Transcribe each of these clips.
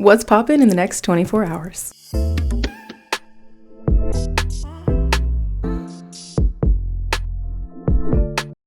What's poppin' in the next 24 hours?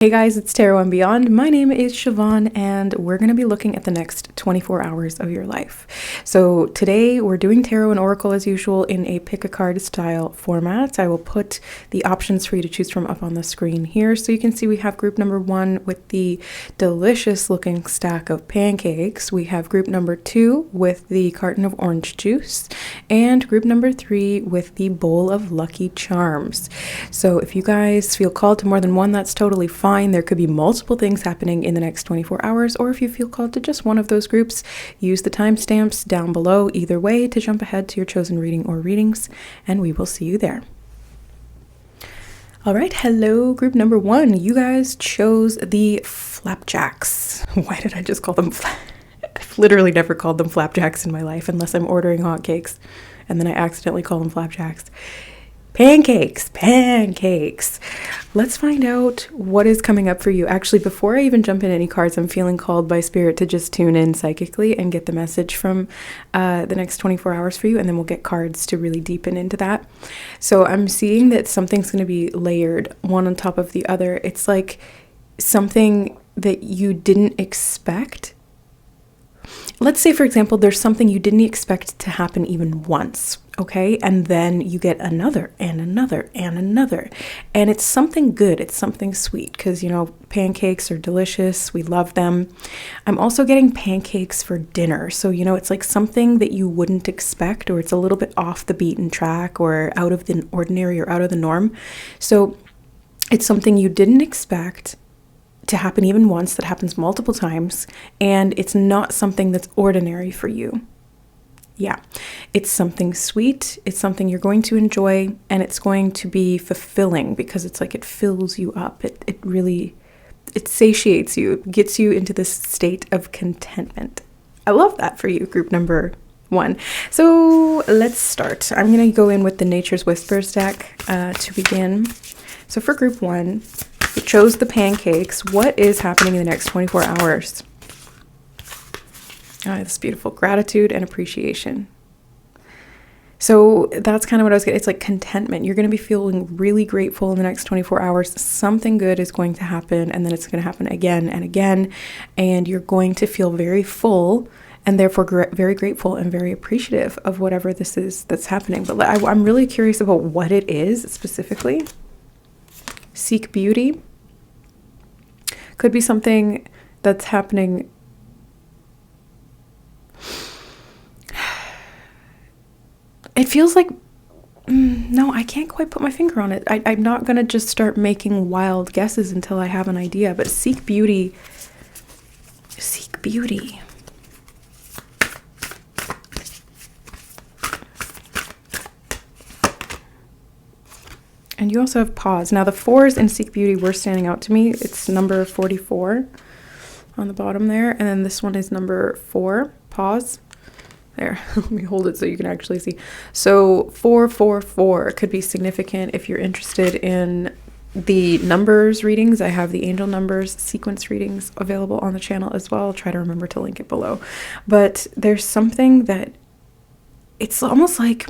Hey guys, it's Tarot and Beyond. My name is Siobhan and we're going to be looking at the next 24 hours of your life. So today we're doing Tarot and Oracle as usual in a pick a card style format. I will put the options for you to choose from up on the screen here. So you can see we have group number 1 with the delicious looking stack of pancakes. We have group number 2 with the carton of orange juice and group number 3 with the bowl of Lucky Charms. So if you guys feel called to more than one, that's totally fine. There could be multiple things happening in the next 24 hours, or if you feel called to just one of those groups, use the timestamps down below either way to jump ahead to your chosen reading or readings, and we will see you there. All right, hello, group number 1. You guys chose the flapjacks. Why did I just call them I've literally never called them flapjacks in my life unless I'm ordering hotcakes, and then I accidentally call them flapjacks. Pancakes. Let's find out what is coming up for you. Actually, before I even jump in any cards, I'm feeling called by Spirit to just tune in psychically and get the message from the next 24 hours for you, and then we'll get cards to really deepen into that. So I'm seeing that something's going to be layered one on top of the other. It's like something that you didn't expect. Let's say, for example, there's something you didn't expect to happen even once, okay? And then you get another and another and another. And it's something good. It's something sweet because, you know, pancakes are delicious. We love them. I'm also getting pancakes for dinner. So, you know, it's like something that you wouldn't expect, or it's a little bit off the beaten track or out of the ordinary or out of the norm. So it's something you didn't expect to happen even once, that happens multiple times, and it's not something that's ordinary for you. Yeah, it's something sweet, it's something you're going to enjoy, and it's going to be fulfilling because it's like it fills you up. It really satiates you, it gets you into this state of contentment. I love that for you, group number 1. So let's start. I'm going to go in with the Nature's Whispers deck to begin. So for group 1, you chose the pancakes. What is happening in the next 24 hours? Oh, this beautiful gratitude and appreciation. So that's kind of what I was getting. It's like contentment. You're going to be feeling really grateful in the next 24 hours. Something good is going to happen, and then it's going to happen again and again. And you're going to feel very full and therefore very grateful and very appreciative of whatever this is that's happening. But I'm really curious about what it is specifically. Seek beauty. Could be something that's happening. It feels like, no, I can't quite put my finger on it. I'm not going to just start making wild guesses until I have an idea, but seek beauty. Seek beauty. And you also have pause. Now the 4s in Seek Beauty were standing out to me. It's number 44 on the bottom there. And then this one is number 4, pause. There, let me hold it so you can actually see. So 444 could be significant if you're interested in the numbers readings. I have the angel numbers sequence readings available on the channel as well. I'll try to remember to link it below. But there's something that it's almost like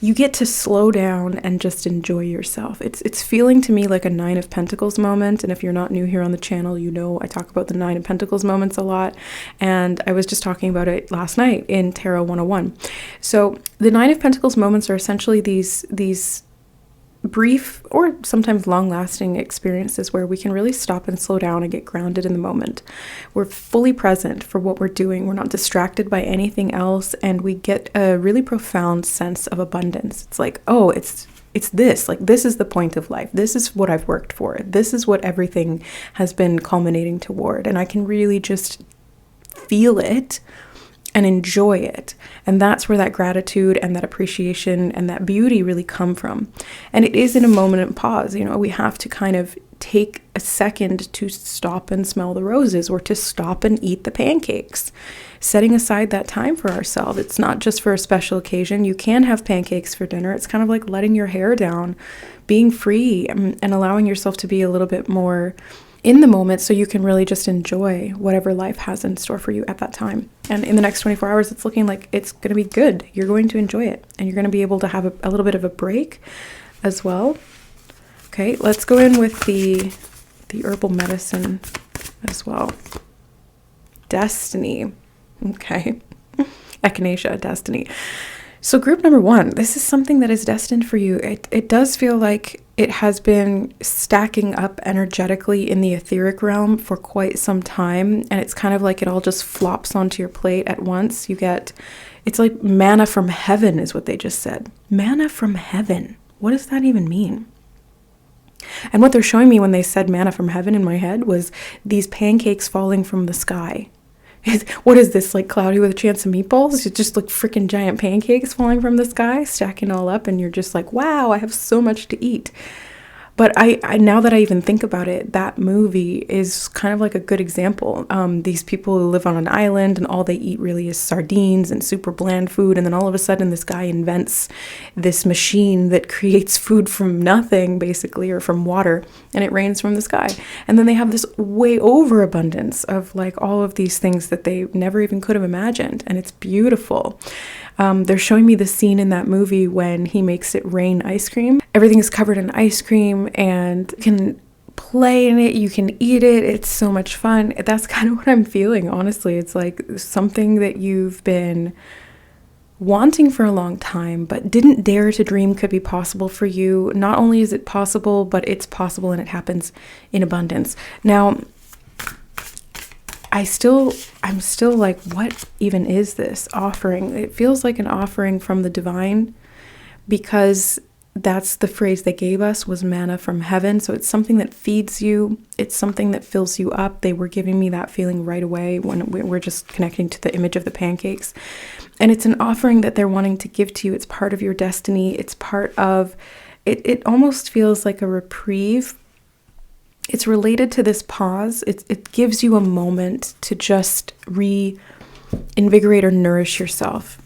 you get to slow down and just enjoy yourself. It's feeling to me like a 9 of Pentacles moment. And if you're not new here on the channel, you know I talk about the 9 of Pentacles moments a lot. And I was just talking about it last night in Tarot 101. So the 9 of Pentacles moments are essentially these brief or sometimes long-lasting experiences where we can really stop and slow down and get grounded in the moment. We're fully present for what we're doing. We're not distracted by anything else, and we get a really profound sense of abundance. It's like, oh, it's this. Like, this is the point of life. This is what I've worked for. This is what everything has been culminating toward, and I can really just feel it and enjoy it. And that's where that gratitude and that appreciation and that beauty really come from. And it is in a moment of pause. You know, we have to kind of take a second to stop and smell the roses, or to stop and eat the pancakes. Setting aside that time for ourselves. It's not just for a special occasion. You can have pancakes for dinner. It's kind of like letting your hair down, being free, and allowing yourself to be a little bit more in the moment so you can really just enjoy whatever life has in store for you at that time. And in the next 24 hours, it's looking like it's going to be good. You're going to enjoy it, and you're going to be able to have a little bit of a break as well. Okay, let's go in with the herbal medicine as well. Destiny. Okay. Echinacea, destiny. So group number 1, this is something that is destined for you. It does feel like it has been stacking up energetically in the etheric realm for quite some time. And it's kind of like it all just flops onto your plate at once. It's like manna from heaven is what they just said. Manna from heaven. What does that even mean? And what they're showing me when they said manna from heaven in my head was these pancakes falling from the sky. What is this, like Cloudy with a Chance of Meatballs? It's just like freaking giant pancakes falling from the sky, stacking all up, and you're just like, wow, I have so much to eat. But I now that I even think about it, that movie is kind of like a good example. These people who live on an island and all they eat really is sardines and super bland food. And then all of a sudden this guy invents this machine that creates food from nothing, basically, or from water, and it rains from the sky. And then they have this way overabundance of like all of these things that they never even could have imagined. And it's beautiful. They're showing me the scene in that movie when he makes it rain ice cream. Everything is covered in ice cream and you can play in it, you can eat it. It's so much fun. That's kind of what I'm feeling, honestly. It's like something that you've been wanting for a long time, but didn't dare to dream could be possible for you. Not only is it possible, but it's possible and it happens in abundance. Now, I'm still like, what even is this offering? It feels like an offering from the divine, because that's the phrase they gave us, was manna from heaven. So it's something that feeds you. It's something that fills you up. They were giving me that feeling right away when we're just connecting to the image of the pancakes. And it's an offering that they're wanting to give to you. It's part of your destiny. It's part of it. It almost feels like a reprieve. It's related to this pause. It gives you a moment to just reinvigorate or nourish yourself.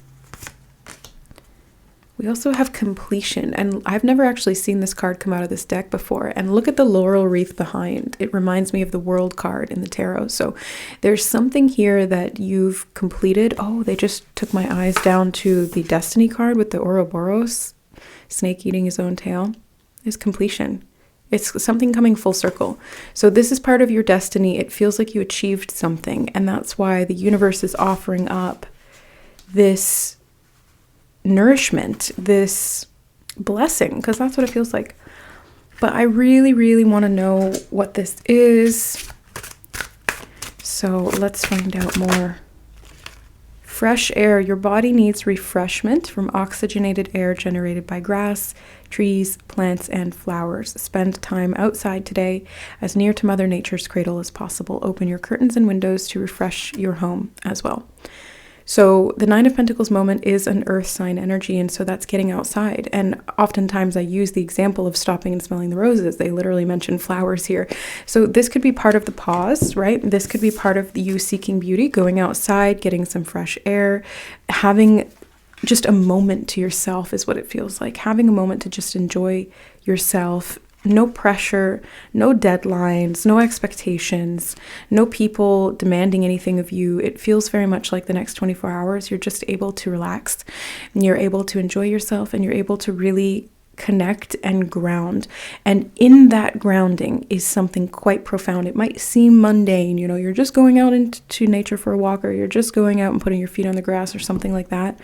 We also have completion, and I've never actually seen this card come out of this deck before. And look at the laurel wreath behind. It reminds me of the World card in the tarot. So there's something here that you've completed. Oh, they just took my eyes down to the Destiny card with the Ouroboros, snake eating his own tail. Is completion. It's something coming full circle. So this is part of your destiny. It feels like you achieved something. And that's why the universe is offering up this nourishment, this blessing, because that's what it feels like. But I really, really want to know what this is. So let's find out more. Fresh air. Your body needs refreshment from oxygenated air generated by grass, trees, plants, and flowers. Spend time outside today, as near to Mother Nature's cradle as possible. Open your curtains and windows to refresh your home as well. So the Nine of Pentacles moment is an earth sign energy, and so that's getting outside. And oftentimes I use the example of stopping and smelling the roses. They literally mention flowers here. So this could be part of the pause, right? This could be part of you seeking beauty, going outside, getting some fresh air, having just a moment to yourself is what it feels like. Having a moment to just enjoy yourself. No pressure, no deadlines, no expectations, no people demanding anything of you. It feels very much like the next 24 hours, you're just able to relax and you're able to enjoy yourself and you're able to really connect and ground. And in that grounding is something quite profound. It might seem mundane, you're just going out into nature for a walk, or you're just going out and putting your feet on the grass or something like that.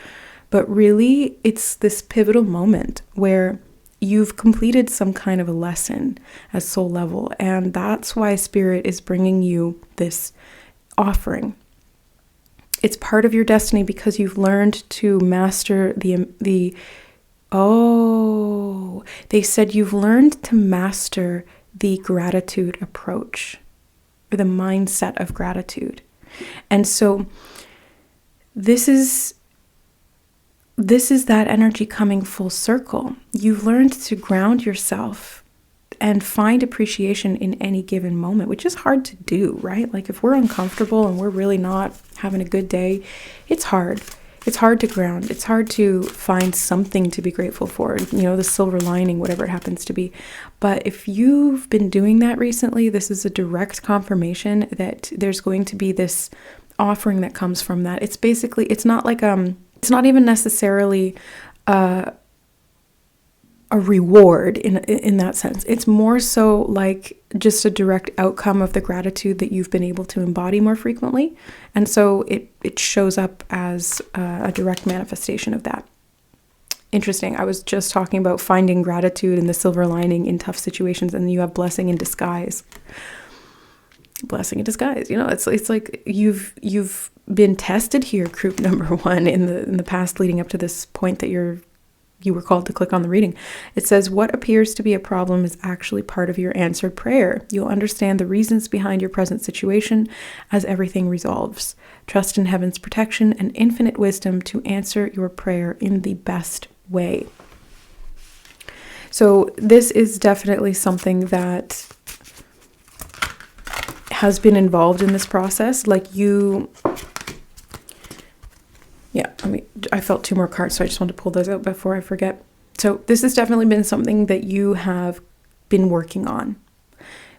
But really, it's this pivotal moment where you've completed some kind of a lesson at soul level. And that's why Spirit is bringing you this offering. It's part of your destiny because you've learned to master they said you've learned to master the gratitude approach, or the mindset of gratitude. And so this is that energy coming full circle. You've learned to ground yourself and find appreciation in any given moment, which is hard to do, right? Like if we're uncomfortable and we're really not having a good day, it's hard. it's hard to ground. It's hard to find something to be grateful for, the silver lining, whatever it happens to be. But if you've been doing that recently, this is a direct confirmation that there's going to be this offering that comes from that. It's basically, it's not like, it's not even necessarily a reward in that sense. It's more so like just a direct outcome of the gratitude that you've been able to embody more frequently. And so it shows up as a direct manifestation of that. Interesting. I was just talking about finding gratitude and the silver lining in tough situations, and you have blessing in disguise. Blessing in disguise. It's like you've been tested here, group number 1, in the past leading up to this point that you were called to click on the reading. It says, what appears to be a problem is actually part of your answered prayer. You'll understand the reasons behind your present situation as everything resolves. Trust in heaven's protection and infinite wisdom to answer your prayer in the best way. So this is definitely something that has been involved in this process. I felt 2 more cards, so I just want to pull those out before I forget. So this has definitely been something that you have been working on.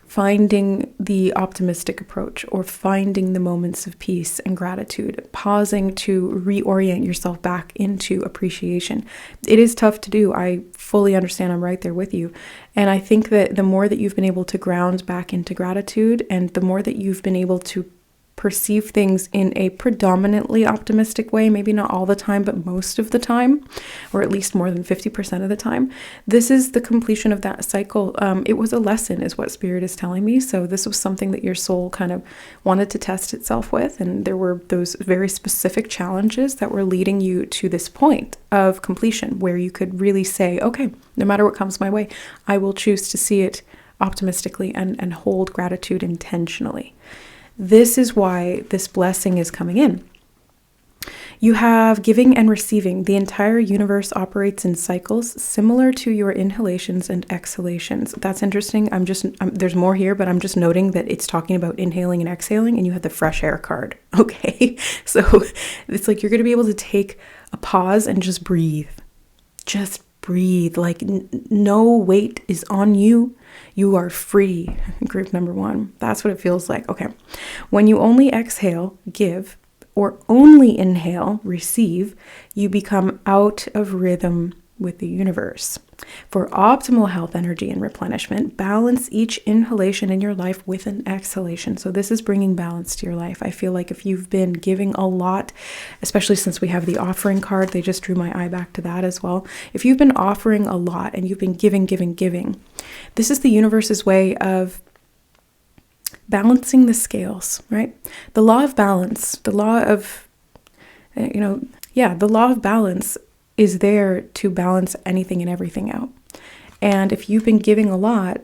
Finding the optimistic approach, or finding the moments of peace and gratitude, pausing to reorient yourself back into appreciation. It is tough to do. I fully understand. I'm right there with you. And I think that the more that you've been able to ground back into gratitude, and the more that you've been able to perceive things in a predominantly optimistic way, maybe not all the time, but most of the time, or at least more than 50% of the time, this is the completion of that cycle. It was a lesson, is what Spirit is telling me. So this was something that your soul kind of wanted to test itself with. And there were those very specific challenges that were leading you to this point of completion, where you could really say, okay, no matter what comes my way, I will choose to see it optimistically and hold gratitude intentionally. This is why this blessing is coming in. You have giving and receiving. The entire universe operates in cycles similar to your inhalations and exhalations. That's interesting. There's more here, but I'm just noting that it's talking about inhaling and exhaling, and you have the fresh air card. Okay. So it's like you're going to be able to take a pause and just breathe. Just breathe. Like no weight is on you. You are free. Group number 1. That's what it feels like. Okay. When you only exhale, give, or only inhale, receive, you become out of rhythm with the universe. For optimal health, energy, and replenishment, balance each inhalation in your life with an exhalation. So this is bringing balance to your life. I feel like if you've been giving a lot, especially since we have the offering card, they just drew my eye back to that as well. If you've been offering a lot and you've been giving, this is the universe's way of balancing the scales, right? The law of balance, the law of balance is there to balance anything and everything out. And if you've been giving a lot,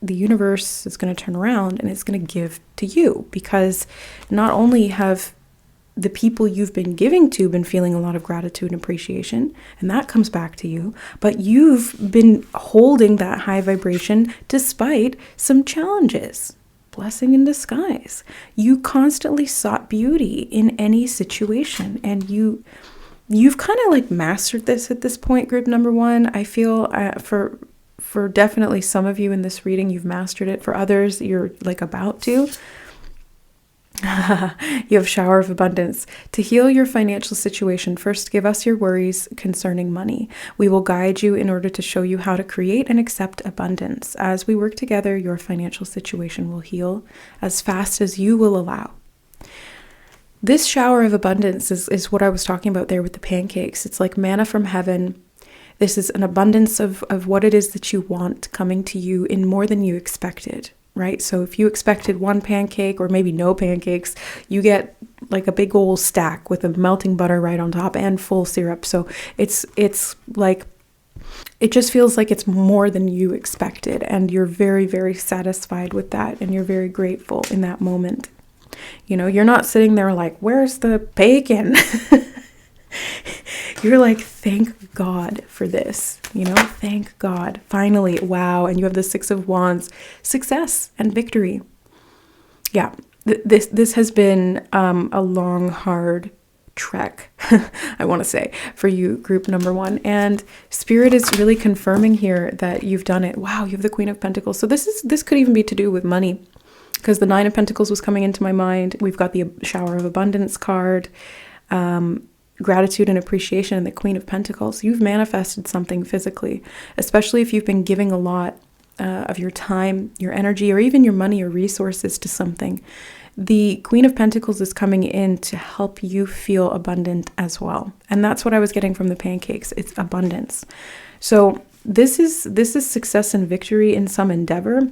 the universe is going to turn around and it's going to give to you, because not only have the people you've been giving to been feeling a lot of gratitude and appreciation, and that comes back to you, but you've been holding that high vibration despite some challenges. Blessing in disguise. You constantly sought beauty in any situation, and you've kind of like mastered this at this point, group number 1. I feel for definitely some of you in this reading, you've mastered it. For others, you're like about to. You have shower of abundance. To heal your financial situation, first give us your worries concerning money. We will guide you in order to show you how to create and accept abundance. As we work together, your financial situation will heal as fast as you will allow. This shower of abundance is what I was talking about there with the pancakes. It's like manna from heaven. This is an abundance of what it is that you want coming to you in more than you expected, right? So if you expected 1 pancake or maybe no pancakes, you get like a big old stack with a melting butter right on top and full syrup. So it's like, it just feels like it's more than you expected, and you're very, very satisfied with that, and you're very grateful in that moment. You're not sitting there like, where's the bacon? You're like, thank God for this, thank God. Finally, wow. And you have the 6 of Wands, success and victory. Yeah, this has been a long, hard trek, I want to say, for you, group number one. And Spirit is really confirming here that you've done it. Wow, you have the Queen of Pentacles. So this could even be to do with money, because the Nine of Pentacles was coming into my mind. We've got the Shower of Abundance card, gratitude and appreciation, and the Queen of Pentacles. You've manifested something physically, especially if you've been giving a lot of your time, your energy, or even your money or resources to something. The Queen of Pentacles is coming in to help you feel abundant as well. And that's what I was getting from the pancakes. It's abundance. So this is success and victory in some endeavor.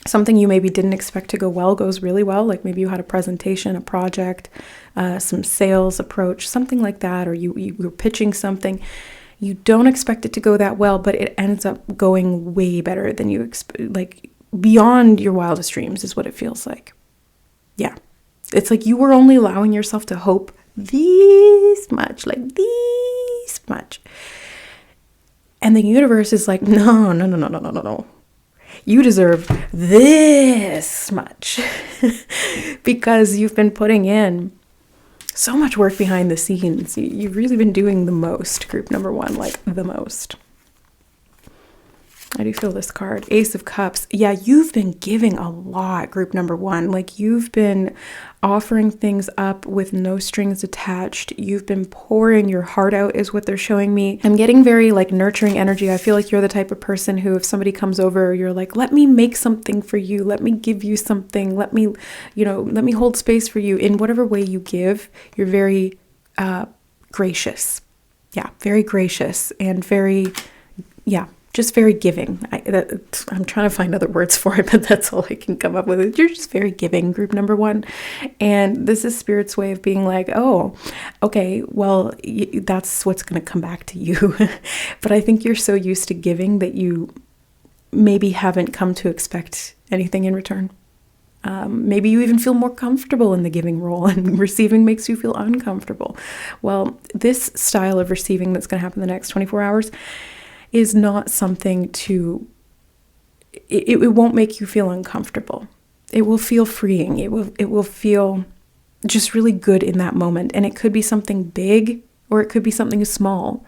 Something you maybe didn't expect to go well goes really well. Like maybe you had a presentation, a project, some sales approach, something like that, or you were pitching something. You don't expect it to go that well, but it ends up going way better than you like beyond your wildest dreams is what it feels like. Yeah. It's like you were only allowing yourself to hope this much, like this much. And the universe is like, no. You deserve this much because you've been putting in so much work behind the scenes. You've really been doing the most, group number one, like the most. I do feel this card, Ace of Cups. Yeah, you've been giving a lot, group number one. Like you've been offering things up with no strings attached. You've been pouring your heart out is what they're showing me. I'm getting very like nurturing energy. I feel like you're the type of person who, if somebody comes over, you're like, let me make something for you. Let me give you something. Let me hold space for you in whatever way you give. You're very gracious. Yeah, very gracious and very, just very giving. I'm trying to find other words for it, but that's all I can come up with. You're just very giving, group number one. And this is Spirit's way of being like, oh, okay, well, that's what's going to come back to you. But I think you're so used to giving that you maybe haven't come to expect anything in return. Maybe you even feel more comfortable in the giving role and receiving makes you feel uncomfortable. Well, this style of receiving that's going to happen in the next 24 hours is not something it won't make you feel uncomfortable. It will feel freeing. It will feel just really good in that moment. And it could be something big or it could be something small.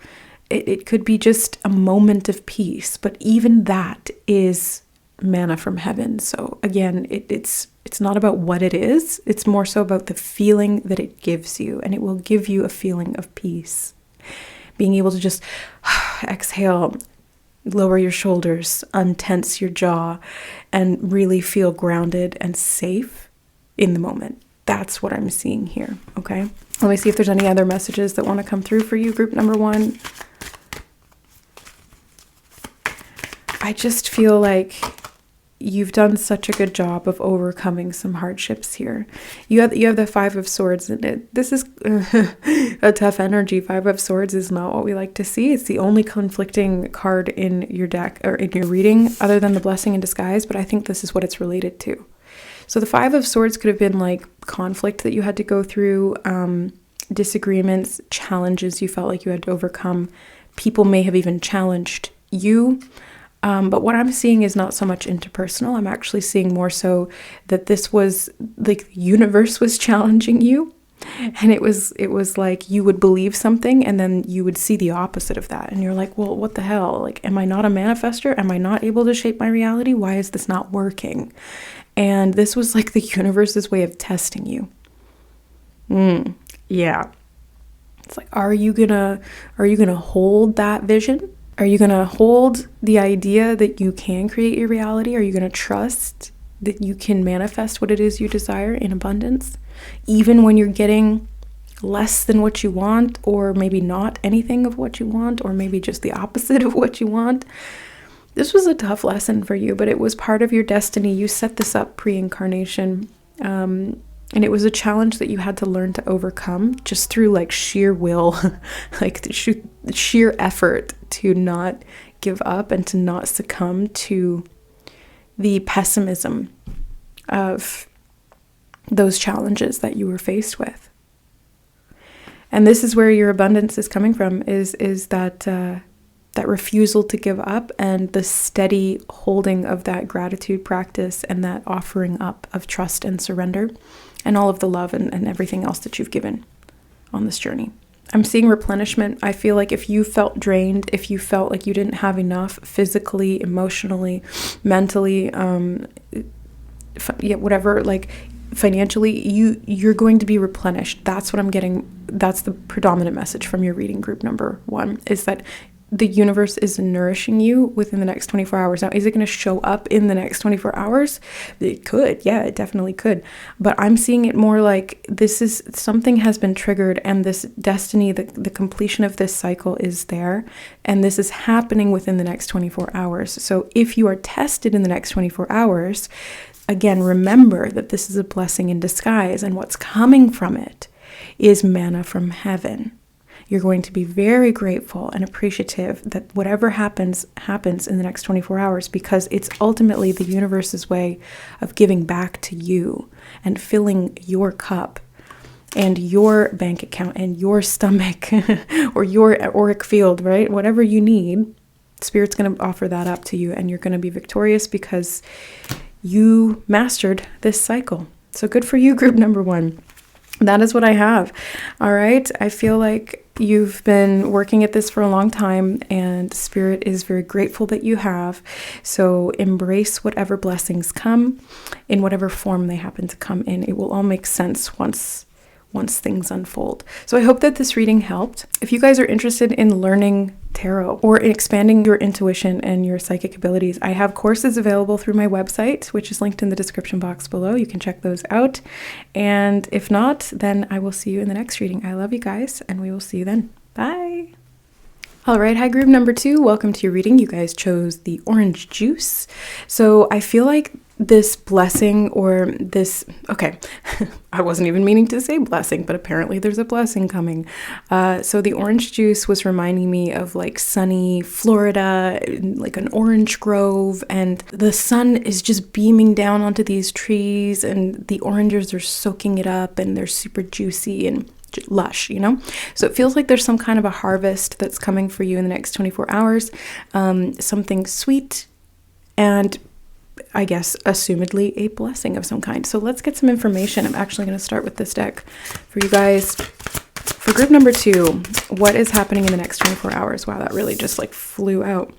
It could be just a moment of peace, but even that is manna from heaven. So again, it's not about what it is. It's more so about the feeling that it gives you, and it will give you a feeling of peace. Being able to just exhale, lower your shoulders, untense your jaw, and really feel grounded and safe in the moment. That's what I'm seeing here, okay? Let me see if there's any other messages that want to come through for you, group number one. I just feel like you've done such a good job of overcoming some hardships here. You have the Five of Swords in it. This is a tough energy. Five of Swords is not what we like to see. It's the only conflicting card in your deck or in your reading other than the Blessing in Disguise, but I think this is what it's related to. So the Five of Swords could have been like conflict that you had to go through, disagreements, challenges you felt like you had to overcome. People may have even challenged you. But what I'm seeing is not so much interpersonal. I'm actually seeing more so that this was like the universe was challenging you. And it was like you would believe something and then you would see the opposite of that. And you're like, well, what the hell? Like, am I not a manifester? Am I not able to shape my reality? Why is this not working? And this was like the universe's way of testing you. Yeah. It's like, are you gonna hold that vision? Are you going to hold the idea that you can create your reality? Are you going to trust that you can manifest what it is you desire in abundance, even when you're getting less than what you want, or maybe not anything of what you want, or maybe just the opposite of what you want? This was a tough lesson for you, but it was part of your destiny. You set this up pre-incarnation, and it was a challenge that you had to learn to overcome just through like sheer will, like sheer effort to not give up and to not succumb to the pessimism of those challenges that you were faced with. And this is where your abundance is coming from, is that refusal to give up and the steady holding of that gratitude practice and that offering up of trust and surrender and all of the love and everything else that you've given. on this journey. I'm seeing replenishment. I feel like if you felt drained, if you felt like you didn't have enough physically, emotionally, mentally, whatever, like financially, you're going to be replenished. That's what I'm getting. That's the predominant message from your reading group number 1, is that the universe is nourishing you within the next 24 hours. Now, is it going to show up in the next 24 hours? It could. Yeah, it definitely could. But I'm seeing it more like this is something has been triggered, and this destiny, the completion of this cycle is there. And this is happening within the next 24 hours. So if you are tested in the next 24 hours, again, remember that this is a blessing in disguise. And what's coming from it is manna from heaven. You're going to be very grateful and appreciative that whatever happens in the next 24 hours, because it's ultimately the universe's way of giving back to you and filling your cup and your bank account and your stomach or your auric field, right? Whatever you need, Spirit's going to offer that up to you, and you're going to be victorious because you mastered this cycle. So good for you, group number 1. That is what I have. All right. I feel like you've been working at this for a long time, and Spirit is very grateful that you have. So embrace whatever blessings come in whatever form they happen to come in. It will all make sense once things unfold. So I hope that this reading helped. If you guys are interested in learning tarot or in expanding your intuition and your psychic abilities, I have courses available through my website, which is linked in the description box below. You can check those out. And if not, then I will see you in the next reading. I love you guys, and we will see you then. Bye. All right, hi group number 2. Welcome to your reading. You guys chose the orange juice. So I feel like this blessing or this, okay, I wasn't even meaning to say blessing, but apparently there's a blessing coming. So the orange juice was reminding me of like sunny Florida, like an orange grove, and the sun is just beaming down onto these trees, and the oranges are soaking it up, and they're super juicy and lush, you know? So it feels like there's some kind of a harvest that's coming for you in the next 24 hours, something sweet and I guess, assumedly a blessing of some kind. So let's get some information. I'm actually going to start with this deck for you guys. For group number 2, what is happening in the next 24 hours? Wow, that really just like flew out.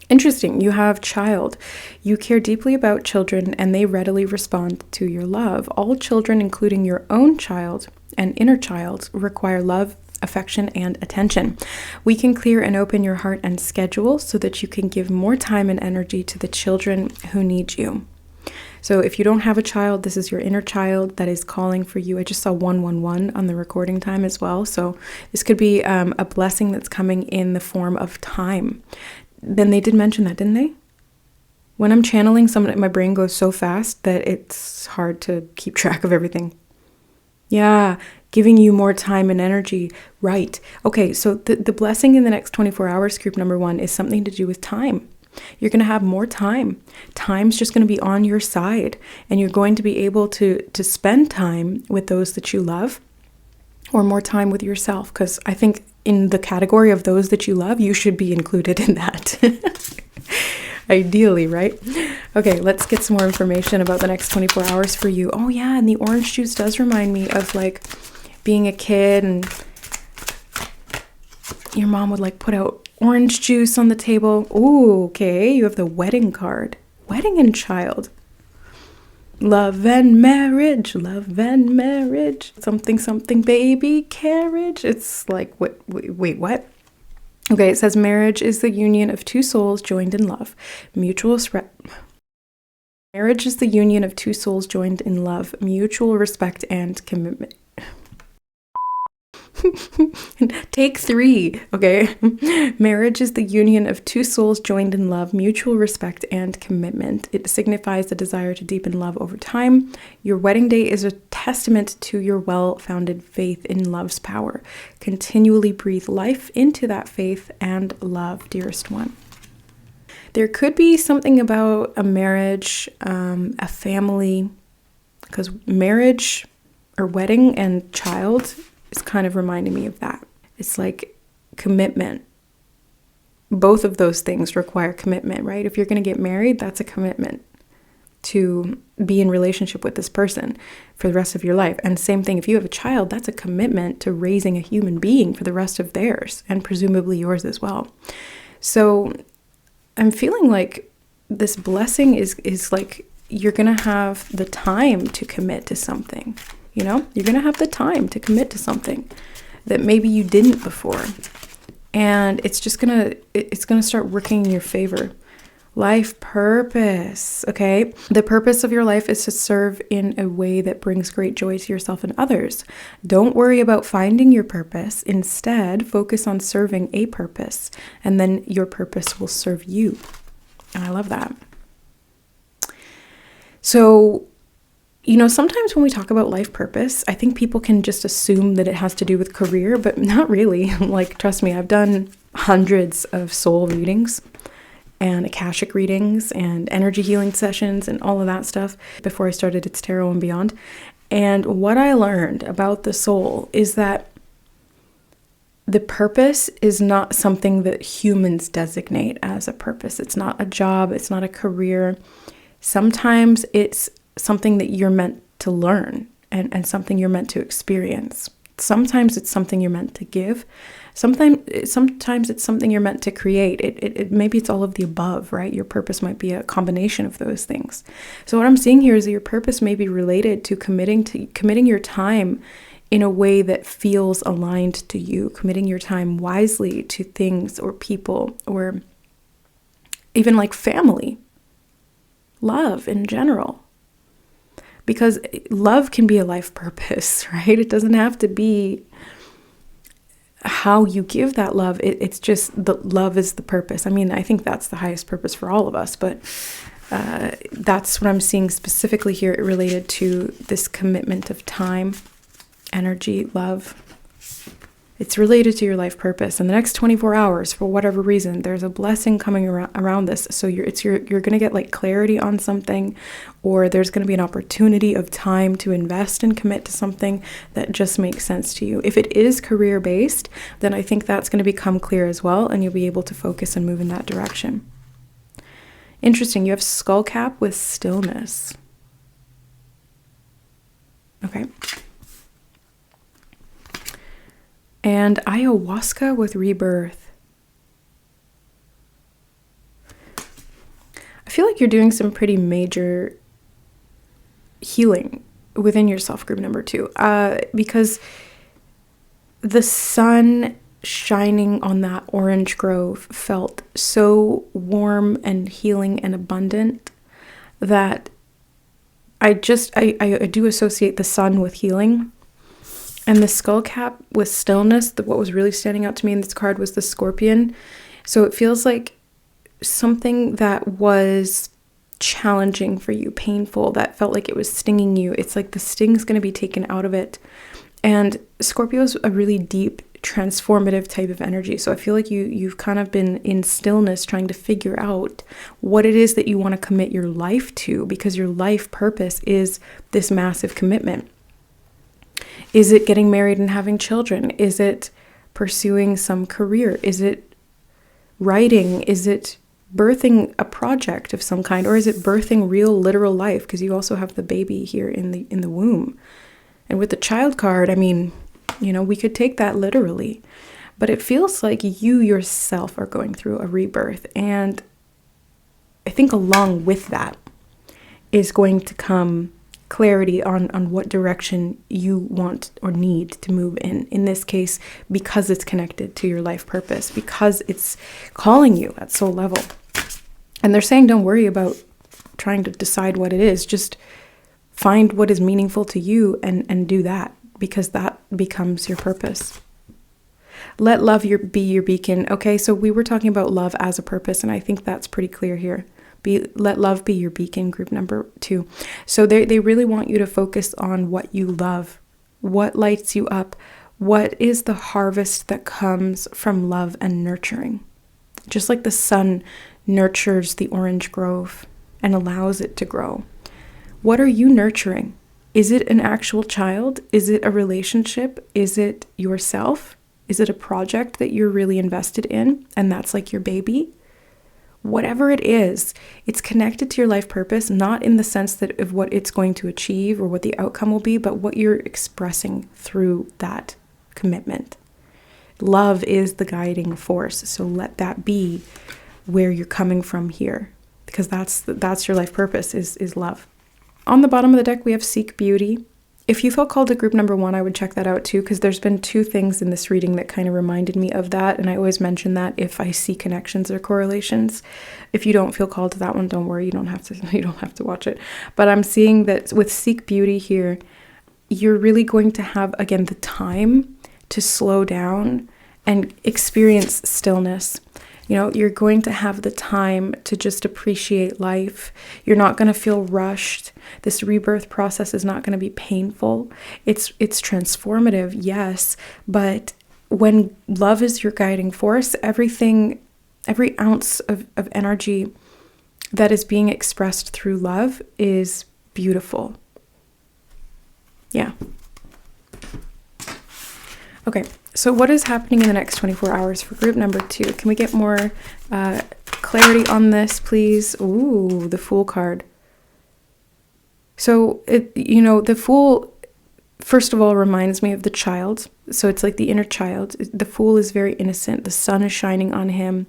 Interesting. You have child. You care deeply about children, and they readily respond to your love. All children, including your own child and inner child, require love, affection, and attention. We can clear and open your heart and schedule so that you can give more time and energy to the children who need you. So if you don't have a child, this is your inner child that is calling for you. I just saw 111 on the recording time as well. So this could be a blessing that's coming in the form of time. Then they did mention that, didn't they? When I'm channeling someone, my brain goes so fast that it's hard to keep track of everything. Yeah, giving you more time and energy. Right. Okay, so the blessing in the next 24 hours, group number 1, is something to do with time. You're going to have more time. Time's just going to be on your side, and you're going to be able to spend time with those that you love, or more time with yourself, because I think in the category of those that you love, you should be included in that. Ideally, right? Okay, let's get some more information about the next 24 hours for you. Oh yeah, and the orange juice does remind me of like being a kid, and your mom would like put out orange juice on the table. Ooh, okay, you have the wedding card. Wedding and child. Love and marriage, love and marriage. Something, something, baby carriage. It's like, wait, what? Okay, it says marriage is the union of two souls joined in love. Marriage is the union of two souls joined in love, mutual respect, and commitment. Take 3, okay? Marriage is the union of two souls joined in love, mutual respect, and commitment. It signifies the desire to deepen love over time. Your wedding day is a testament to your well-founded faith in love's power. Continually breathe life into that faith and love, dearest one. There could be something about a marriage, a family, because marriage or wedding and child is kind of reminding me of that. It's like commitment. Both of those things require commitment, right? If you're going to get married, that's a commitment. to be in relationship with this person for the rest of your life. And same thing, if you have a child, that's a commitment to raising a human being for the rest of theirs, and presumably yours as well. So I'm feeling like this blessing is like, you're going to have the time to commit to something, you know? You're going to have the time to commit to something that maybe you didn't before. And it's just going to start working in your favor. Life purpose, okay? The purpose of your life is to serve in a way that brings great joy to yourself and others. Don't worry about finding your purpose. Instead, focus on serving a purpose, and then your purpose will serve you. And I love that. So, you know, sometimes when we talk about life purpose, I think people can just assume that it has to do with career, but not really. Like, trust me, I've done hundreds of soul readings and Akashic readings and energy healing sessions and all of that stuff before I started It's Tarot and Beyond. And what I learned about the soul is that the purpose is not something that humans designate as a purpose. It's not a job. It's not a career. Sometimes it's something that you're meant to learn and something you're meant to experience. Sometimes it's something you're meant to give. Sometimes it's something you're meant to create. It maybe it's all of the above, right? Your purpose might be a combination of those things. So what I'm seeing here is that your purpose may be related to committing your time in a way that feels aligned to you, committing your time wisely to things or people, or even like family, love in general. Because love can be a life purpose, right? It doesn't have to be how you give that love. It's just the love is the purpose. I mean, I think that's the highest purpose for all of us, but that's what I'm seeing specifically here related to this commitment of time, energy, love. It's related to your life purpose. In the next 24 hours, for whatever reason, there's a blessing coming around this. So you're going to get like clarity on something, or there's going to be an opportunity of time to invest and commit to something that just makes sense to you. If it is career based, then I think that's going to become clear as well, and you'll be able to focus and move in that direction. Interesting. You have skull cap with stillness. Okay. And ayahuasca with rebirth. I feel like you're doing some pretty major healing within yourself, group number 2, because the sun shining on that orange grove felt so warm and healing and abundant that I do associate the sun with healing. And the skull cap with stillness, what was really standing out to me in this card was the scorpion. So it feels like something that was challenging for you, painful, that felt like it was stinging you. It's like the sting's going to be taken out of it. And Scorpio is a really deep, transformative type of energy. So I feel like you've kind of been in stillness trying to figure out what it is that you want to commit your life to, because your life purpose is this massive commitment. Is it getting married and having children? Is it pursuing some career? Is it writing? Is it birthing a project of some kind? Or is it birthing real literal life? Because you also have the baby here in the womb. And with the child card, I mean, you know, we could take that literally. But it feels like you yourself are going through a rebirth. And I think along with that is going to come clarity on what direction you want or need to move in this case, because it's connected to your life purpose, because it's calling you at soul level. And they're saying don't worry about trying to decide what it is, just find what is meaningful to you and do that, because that becomes your purpose. Let love be your beacon. Okay, so we were talking about love as a purpose, and I think that's pretty clear here. Let love be your beacon, group number 2. So they really want you to focus on what you love, what lights you up, what is the harvest that comes from love and nurturing. Just like the sun nurtures the orange grove and allows it to grow. What are you nurturing? Is it an actual child? Is it a relationship? Is it yourself? Is it a project that you're really invested in and that's like your baby? Whatever it is, it's connected to your life purpose, not in the sense that of what it's going to achieve or what the outcome will be, but what you're expressing through that commitment. Love is the guiding force. So let that be where you're coming from here, because that's your life purpose is love. On the bottom of the deck, we have Seek Beauty. If you felt called to group number 1, I would check that out too, because there's been 2 things in this reading that kind of reminded me of that. And I always mention that if I see connections or correlations. If you don't feel called to that one, don't worry, you don't have to watch it. But I'm seeing that with Seek Beauty here, you're really going to have, again, the time to slow down and experience stillness. You're going to have the time to just appreciate life. You're not going to feel rushed. This rebirth process is not going to be painful. It's transformative, yes, but when love is your guiding force, every ounce of energy that is being expressed through love is beautiful. Yeah. Okay, so what is happening in the next 24 hours for group number 2? Can we get more clarity on this, please? Ooh, the Fool card. So, the Fool, first of all, reminds me of the child. So it's like the inner child. The Fool is very innocent. The sun is shining on him.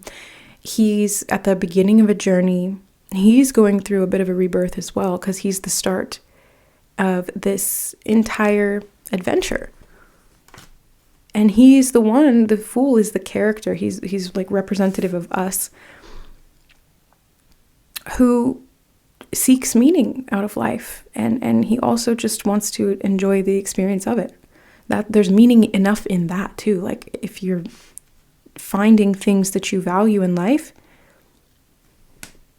He's at the beginning of a journey. He's going through a bit of a rebirth as well, because he's the start of this entire adventure. And he's the Fool is the character. He's like representative of us, who seeks meaning out of life. And he also just wants to enjoy the experience of it. That there's meaning enough in that too. Like if you're finding things that you value in life,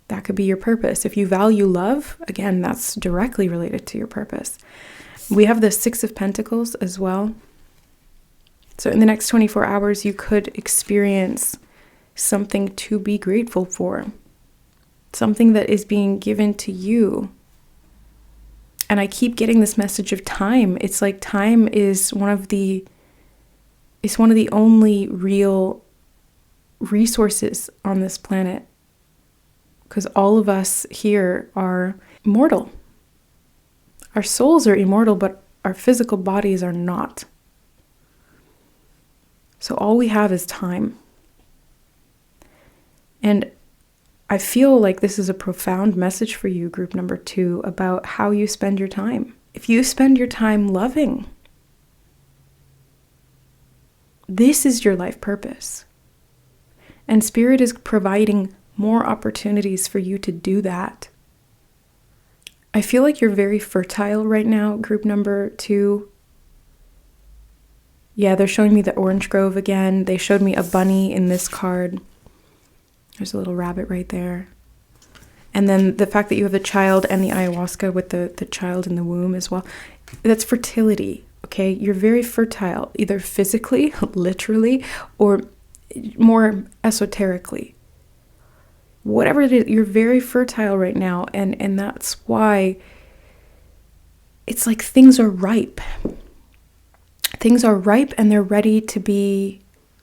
that could be your purpose. If you value love, again, that's directly related to your purpose. We have the 6 of Pentacles as well. So in the next 24 hours, you could experience something to be grateful for, something that is being given to you. And I keep getting this message of time. It's like time is one of the only real resources on this planet, because all of us here are mortal. Our souls are immortal, but our physical bodies are not. So all we have is time. And I feel like this is a profound message for you, group number 2, about how you spend your time. If you spend your time loving, this is your life purpose. And Spirit is providing more opportunities for you to do that. I feel like you're very fertile right now, group number 2. Yeah, they're showing me the orange grove again. They showed me a bunny in this card. There's a little rabbit right there. And then the fact that you have the child and the ayahuasca with the child in the womb as well. That's fertility, okay? You're very fertile, either physically, literally, or more esoterically. Whatever it is, you're very fertile right now. And that's why it's like things are ripe. Things are ripe and they're ready to be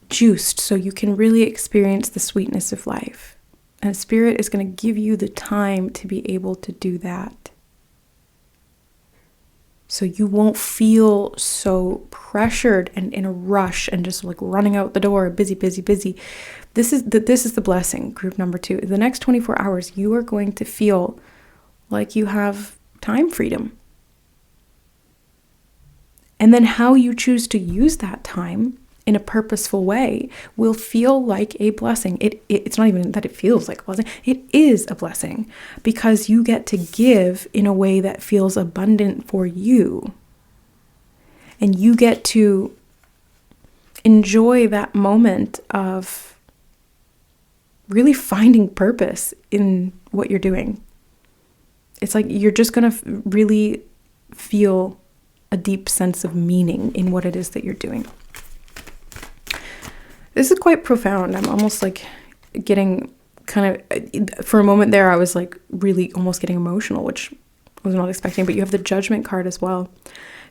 juiced so you can really experience the sweetness of life. And Spirit is going to give you the time to be able to do that. So you won't feel so pressured and in a rush and just like running out the door, busy. This is the blessing, group number 2. The next 24 hours, you are going to feel like you have time freedom. And then how you choose to use that time in a purposeful way will feel like a blessing. It's not even that it feels like a blessing. It is a blessing because you get to give in a way that feels abundant for you. And you get to enjoy that moment of really finding purpose in what you're doing. It's like you're just going to really feel a deep sense of meaning in what it is that you're doing. This is quite profound. I'm almost like getting kind of, for a moment there, I was like really almost getting emotional, which I was not expecting, but you have the Judgment card as well.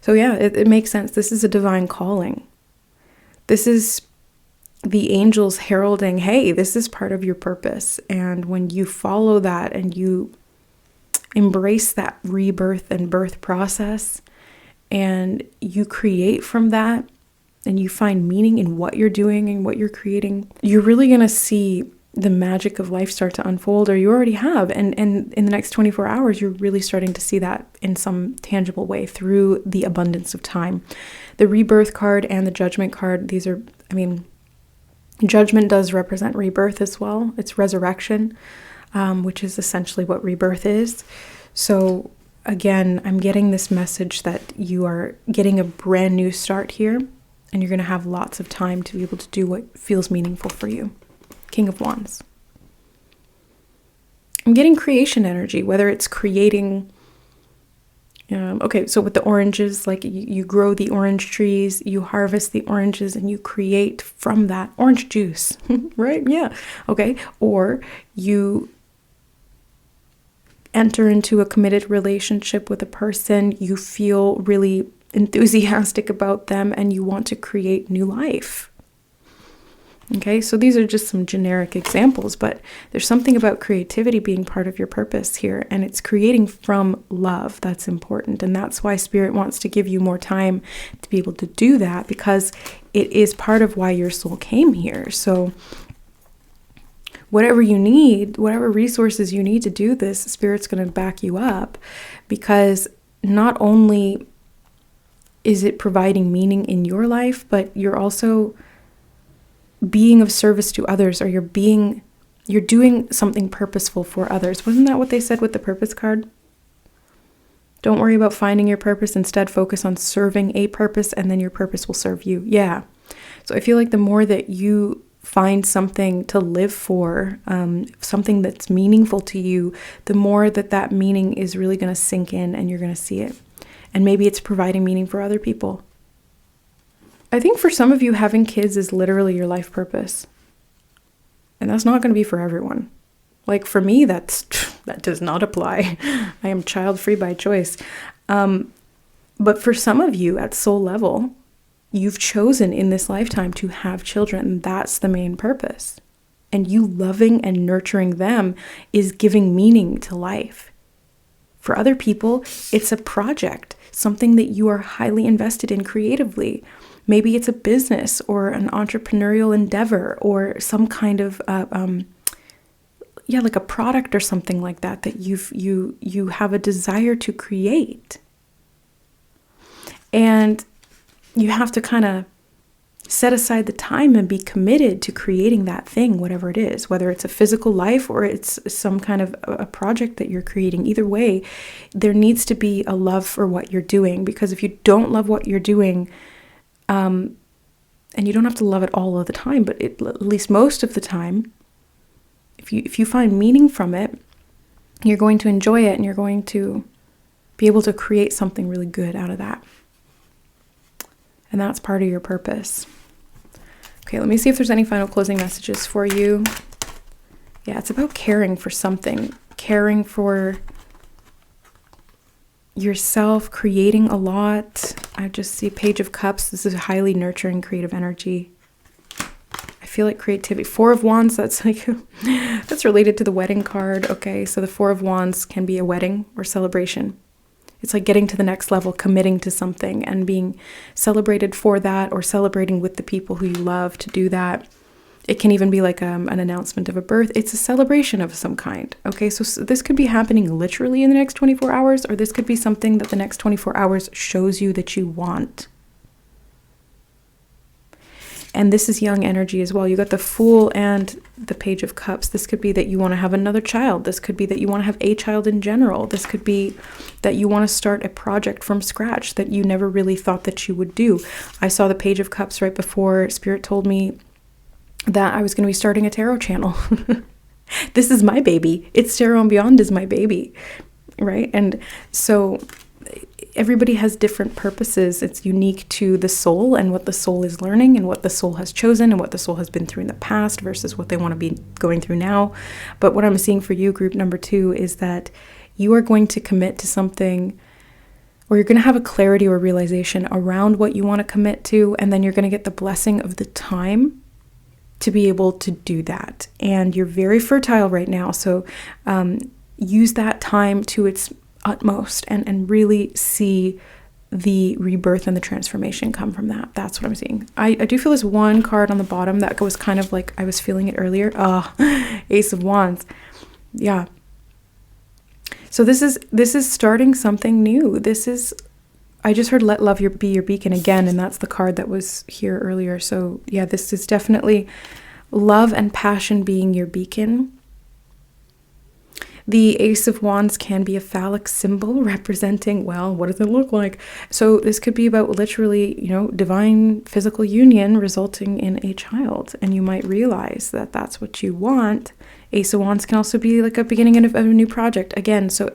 So yeah, it makes sense. This is a divine calling. This is the angels heralding, hey, this is part of your purpose. And when you follow that and you embrace that rebirth and birth process, and you create from that, and you find meaning in what you're doing and what you're creating, you're really going to see the magic of life start to unfold, or you already have. And in the next 24 hours, you're really starting to see that in some tangible way through the abundance of time. The rebirth card and the judgment card, these are, judgment does represent rebirth as well. It's resurrection, which is essentially what rebirth is. So again, I'm getting this message that you are getting a brand new start here, and you're going to have lots of time to be able to do what feels meaningful for you. King of Wands. I'm getting creation energy, whether it's creating, so with the oranges, like you grow the orange trees, you harvest the oranges, and you create from that orange juice, right? Yeah. Okay. Or you enter into a committed relationship with a person, you feel really enthusiastic about them, and you want to create new life. Okay, so these are just some generic examples, but there's something about creativity being part of your purpose here, and it's creating from love. That's important, and that's why Spirit wants to give you more time to be able to do that, because it is part of why your soul came here. So whatever you need, whatever resources you need to do this, Spirit's going to back you up, because not only is it providing meaning in your life, but you're also being of service to others, or you're doing something purposeful for others. Wasn't that what they said with the purpose card? Don't worry about finding your purpose. Instead, focus on serving a purpose, and then your purpose will serve you. Yeah. So I feel like the more that you find something to live for, something that's meaningful to you, the more that meaning is really going to sink in, and you're going to see it. And maybe it's providing meaning for other people. I think for some of you, having kids is literally your life purpose. And that's not going to be for everyone. Like for me, that does not apply. I am child-free by choice. But for some of you at soul level, you've chosen in this lifetime to have children. And that's the main purpose. And you loving and nurturing them is giving meaning to life. For other people, it's a project, something that you are highly invested in creatively. Maybe it's a business or an entrepreneurial endeavor, or some kind of, like a product or something like that you have a desire to create. And you have to kind of set aside the time and be committed to creating that thing, whatever it is, whether it's a physical life or it's some kind of a project that you're creating. Either way, there needs to be a love for what you're doing, because if you don't love what you're doing, and you don't have to love it all of the time, but at least most of the time, if you find meaning from it, you're going to enjoy it, and you're going to be able to create something really good out of that. And that's part of your purpose. Okay, let me see if there's any final closing messages for you. Yeah, it's about caring for something, caring for yourself, creating a lot. I just see Page of Cups. This is highly nurturing, creative energy. I feel like creativity. Four of Wands, that's related to the wedding card. Okay, so the Four of Wands can be a wedding or celebration. It's like getting to the next level, committing to something and being celebrated for that, or celebrating with the people who you love to do that. It can even be like an announcement of a birth. It's a celebration of some kind. Okay, so this could be happening literally in the next 24 hours, or this could be something that the next 24 hours shows you that you want. And this is young energy as well. You got the Fool and the Page of Cups. This could be that you want to have another child. This could be that you want to have a child in general. This could be that you want to start a project from scratch that you never really thought that you would do. I saw the Page of Cups right before Spirit told me that I was going to be starting a tarot channel. This is my baby. It's Tarot and Beyond is my baby, right? And so everybody has different purposes. It's unique to the soul and what the soul is learning and what the soul has chosen and what the soul has been through in the past versus what they want to be going through now. But what I'm seeing for you, group number 2, is that you are going to commit to something, or you're going to have a clarity or realization around what you want to commit to, and then you're going to get the blessing of the time to be able to do that. And you're very fertile right now. So use that time to its utmost and really see the rebirth and the transformation come from that. That's what I'm seeing. I do feel this one card on the bottom that was kind of like I was feeling it earlier. Ace of Wands. Yeah. So this is starting something new. I just heard let love be your beacon again, and that's the card that was here earlier. So yeah, this is definitely love and passion being your beacon. The Ace of Wands can be a phallic symbol representing, well, what does it look like? So this could be about literally, divine physical union resulting in a child. And you might realize that that's what you want. Ace of Wands can also be like a beginning of a new project. Again, so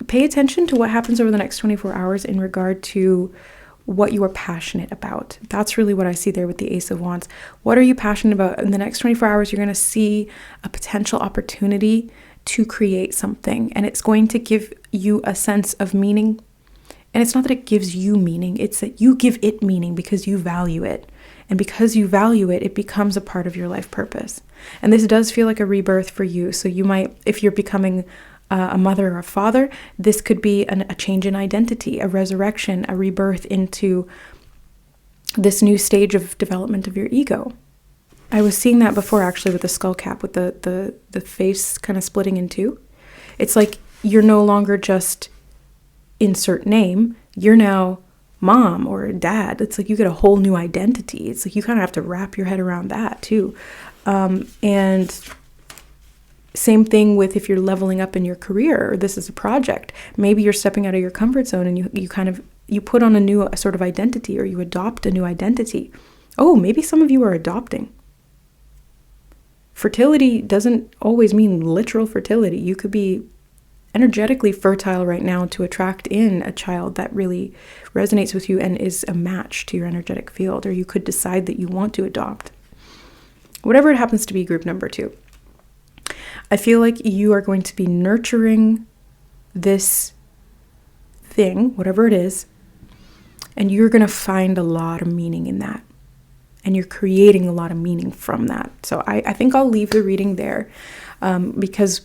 pay attention to what happens over the next 24 hours in regard to what you are passionate about. That's really what I see there with the Ace of Wands. What are you passionate about? In the next 24 hours, you're going to see a potential opportunity to create something, and it's going to give you a sense of meaning. And it's not that it gives you meaning, it's that you give it meaning because you value it. And because you value it, it becomes a part of your life purpose. And this does feel like a rebirth for you. So you might, if you're becoming a mother or a father, this could be a change in identity, a resurrection, a rebirth into this new stage of development of your ego. I was seeing that before actually with the skull cap, with the face kind of splitting in two. It's like you're no longer just insert name, you're now mom or dad. It's like you get a whole new identity. It's like you kind of have to wrap your head around that too. And same thing with if you're leveling up in your career, or this is a project. Maybe you're stepping out of your comfort zone and you put on a new sort of identity, or you adopt a new identity. Oh, maybe some of you are adopting. Fertility doesn't always mean literal fertility. You could be energetically fertile right now to attract in a child that really resonates with you and is a match to your energetic field. Or you could decide that you want to adopt. Whatever it happens to be, group number 2. I feel like you are going to be nurturing this thing, whatever it is, and you're going to find a lot of meaning in that. And you're creating a lot of meaning from that. So I think I'll leave the reading there because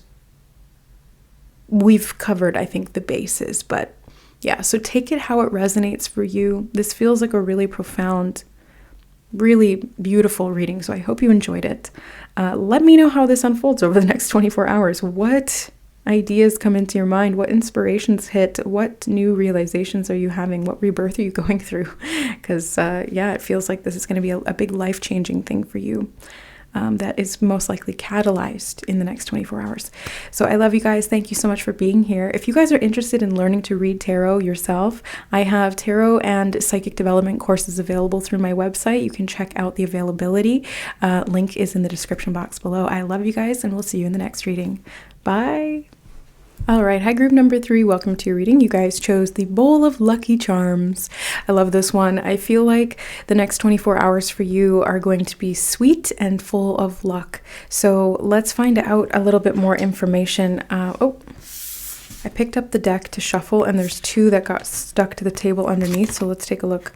we've covered, I think, the bases. But yeah, so take it how it resonates for you. This feels like a really profound, really beautiful reading. So I hope you enjoyed it. Let me know how this unfolds over the next 24 hours. What ideas come into your mind? What inspirations hit? What new realizations are you having? What rebirth are you going through? Because it feels like this is going to be a big life-changing thing for you that is most likely catalyzed in the next 24 hours. So I love you guys. Thank you so much for being here. If you guys are interested in learning to read tarot yourself, I have tarot and psychic development courses available through my website. You can check out the availability. Link is in the description box below. I love you guys, and we'll see you in the next reading. Bye. All right. Hi, group number 3. Welcome to your reading. You guys chose the Bowl of Lucky Charms. I love this one. I feel like the next 24 hours for you are going to be sweet and full of luck. So let's find out a little bit more information. I picked up the deck to shuffle, and there's 2 that got stuck to the table underneath. So let's take a look.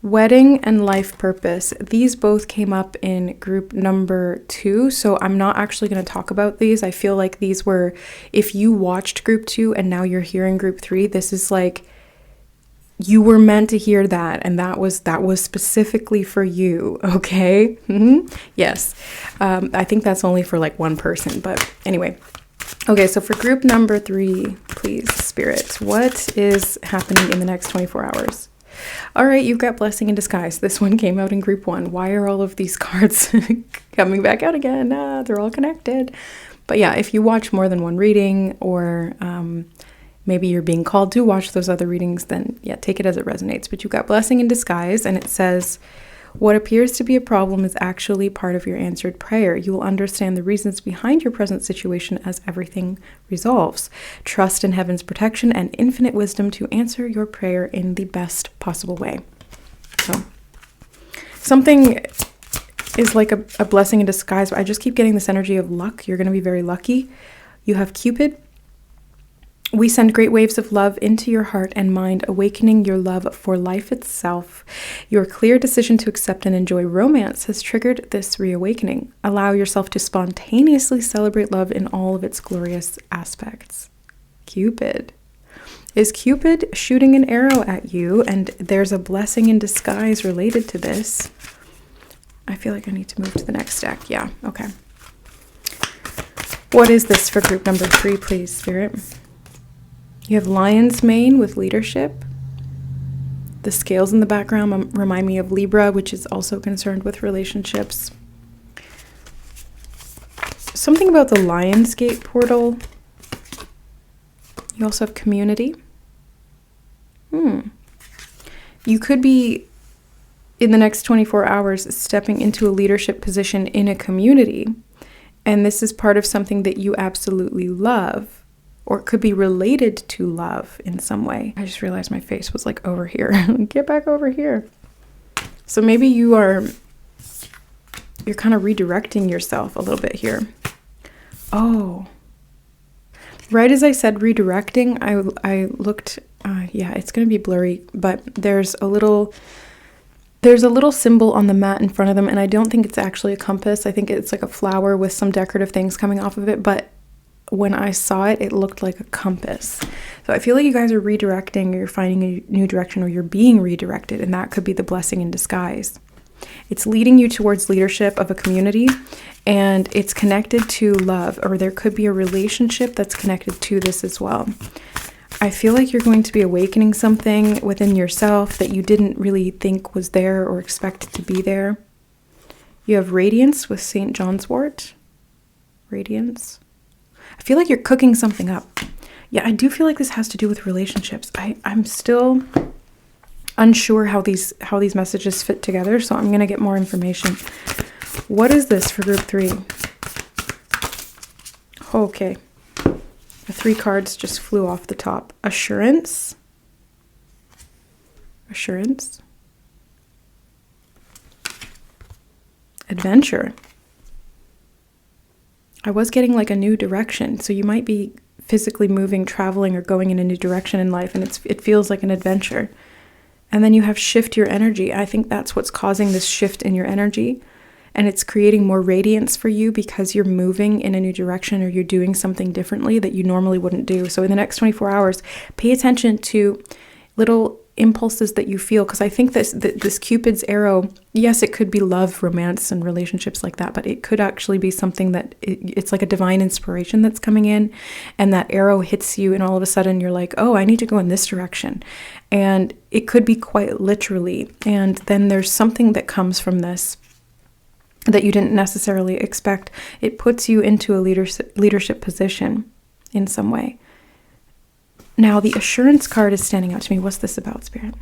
Wedding and life purpose. These both came up in group number 2, so I'm not actually going to talk about these. I feel like these were, if you watched group 2 and now you're hearing group 3, this is like you were meant to hear that, and that was specifically for you, okay? Yes. I think that's only for like one person, but anyway. Okay, so for group number 3, please, Spirit, what is happening in the next 24 hours? All right, you've got Blessing in Disguise. This one came out in group 1. Why are all of these cards coming back out again? They're all connected. But yeah, if you watch more than one reading, or maybe you're being called to watch those other readings, then yeah, take it as it resonates. But you've got Blessing in Disguise, and it says, what appears to be a problem is actually part of your answered prayer. You will understand the reasons behind your present situation as everything resolves. Trust in heaven's protection and infinite wisdom to answer your prayer in the best possible way. So, something is like a blessing in disguise. I just keep getting this energy of luck. You're going to be very lucky. You have Cupid, We send great waves of love into your heart and mind, awakening your love for life itself. Your clear decision to accept and enjoy romance has triggered this reawakening. Allow yourself to spontaneously celebrate love in all of its glorious aspects. Cupid. Is Cupid shooting an arrow at you? And there's a blessing in disguise related to this. I feel like I need to move to the next deck. Yeah, okay. What is this for group number 3, please, Spirit? You have lion's mane with leadership. The scales in the background remind me of Libra, which is also concerned with relationships. Something about the Lionsgate portal. You also have community. You could be, in the next 24 hours, stepping into a leadership position in a community. And this is part of something that you absolutely love, or it could be related to love in some way. I just realized my face was like over here. Get back over here. So maybe you're kind of redirecting yourself a little bit here. Oh, right as I said redirecting, I looked, yeah, it's going to be blurry, but there's a little symbol on the mat in front of them, and I don't think it's actually a compass. I think it's like a flower with some decorative things coming off of it, but when I saw it, it looked like a compass. So I feel like you guys are redirecting, or you're finding a new direction, or you're being redirected, and that could be the blessing in disguise. It's leading you towards leadership of a community, and it's connected to love, or there could be a relationship that's connected to this as well. I feel like you're going to be awakening something within yourself that you didn't really think was there or expect to be there. You have radiance with St. John's wort. Radiance. I feel like you're cooking something up. Yeah, I do feel like this has to do with relationships. I'm still unsure how these messages fit together, so I'm going to get more information. What is this for group 3? Okay. The 3 cards just flew off the top. Assurance. Assurance. Adventure. I was getting like a new direction, so you might be physically moving, traveling, or going in a new direction in life, and it feels like an adventure. And then you have shift your energy. I think that's what's causing this shift in your energy. And it's creating more radiance for you because you're moving in a new direction, or you're doing something differently that you normally wouldn't do. So in the next 24 hours, pay attention to little impulses that you feel, because I think this Cupid's arrow, yes, it could be love, romance, and relationships like that, but it could actually be something that it's like a divine inspiration that's coming in, and that arrow hits you, and all of a sudden you're like, oh, I need to go in this direction. And it could be quite literally. And then there's something that comes from this that you didn't necessarily expect. It puts you into a leadership position in some way. Now, the assurance card is standing out to me. What's this about, Spirit?